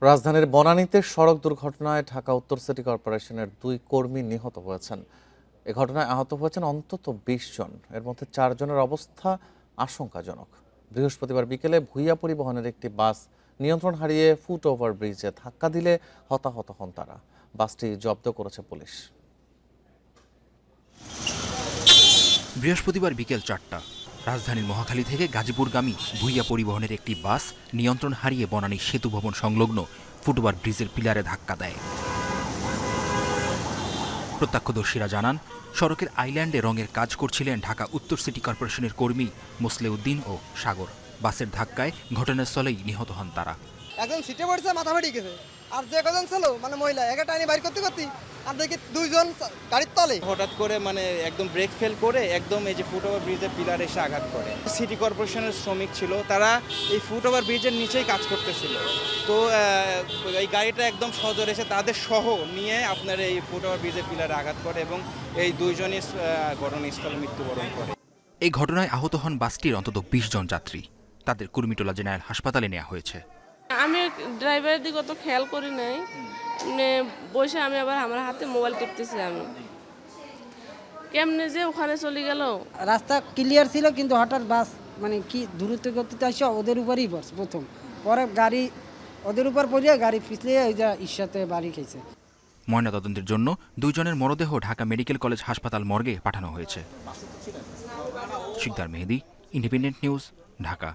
রাজধানীর বনানীতে সড়ক দুর্ঘটনায় ঢাকা উত্তর সিটি কর্পোরেশনের 2 কর্মী নিহত হয়েছেন। এ ঘটনায় আহত হয়েছেন অন্তত 20 জন, এর মধ্যে 4 জনের অবস্থা আশঙ্কাজনক। বৃহস্পতিবার বিকেলে ভূঁইয়া পরিবহনের একটি বাস নিয়ন্ত্রণ হারিয়ে ফুট ওভার ব্রিজে ধাক্কা দিলে হতাহত হন তারা। বাসটি জব্দ করেছে পুলিশ। বৃহস্পতিবার বিকেল 4টা রাজধানীর মহাখালী থেকে গাজীপুরগামী ভূঁইয়া পরিবহনের একটি বাস নিয়ন্ত্রণ হারিয়ে বনানী সেতু ভবন সংলগ্ন ফুটওভার ব্রিজের পিলারে ধাক্কা দেয়। প্রত্যক্ষদর্শীরা জানান, সড়কের আইল্যান্ডে রঙের কাজ করছিলেন ঢাকা উত্তর সিটি কর্পোরেশনের কর্মী মোসলেউদ্দিন ও সাগর। বাসের ধাক্কায় ঘটনাস্থলেই নিহত হন তারা। একজন সিটে পড়ছে, মাথা ফাটি গেছে, আর যে কজন ছিল মহিলা একা টাইনি বাইর করতে আর দেখি 2 জন গাড়ির তলে। হঠাৎ করে একদম ব্রেক ফেল করে একদম এই যে ফুটওভার ব্রিজের পিলারে এসে আঘাত করে। সিটি কর্পোরেশনের শ্রমিক ছিল, তারা এই ফুটওভার ব্রিজের নিচেই কাজ করতেছিল। তো এই গাড়িটা একদম সজোরে এসে তাদের সহ নিয়ে আপনার এই ফুটওভার ব্রিজের পিলারে আঘাত করে এবং এই 2 জনই ঘটনাস্থলে মৃত্যুবরণ করে। এই ঘটনায় আহত হন বাসটির অন্তত 20 জন যাত্রী। তাদের কুর্মিটোলা জেনারেল হাসপাতালে নেওয়া হয়েছে। আমি ড্রাইভারের দিকে অত খেয়াল করি নাই, বসে আমি আবার আমার হাতে মোবাইল টিপতেছি। আমি কেমনে যে ওখানে চলে গেল। রাস্তা ক্লিয়ার ছিল, কিন্তু হঠাৎ বাস কি দ্রুত গতিতে আসে ওদের উপরই পড়ছে প্রথম, পরে গাড়ি ওদের উপর পড়িয়ে গাড়ি পিছলিয়ে ওই যে ইস্যাতে বাড়ি খেয়েছে। ময়নাতদন্তের জন্য 2 জনের মরদেহ ঢাকা মেডিকেল কলেজ হাসপাতাল মর্গে পাঠানো হয়েছে। শিকদার মেহেদি, ইন্ডিপেন্ডেন্ট নিউজ, ঢাকা।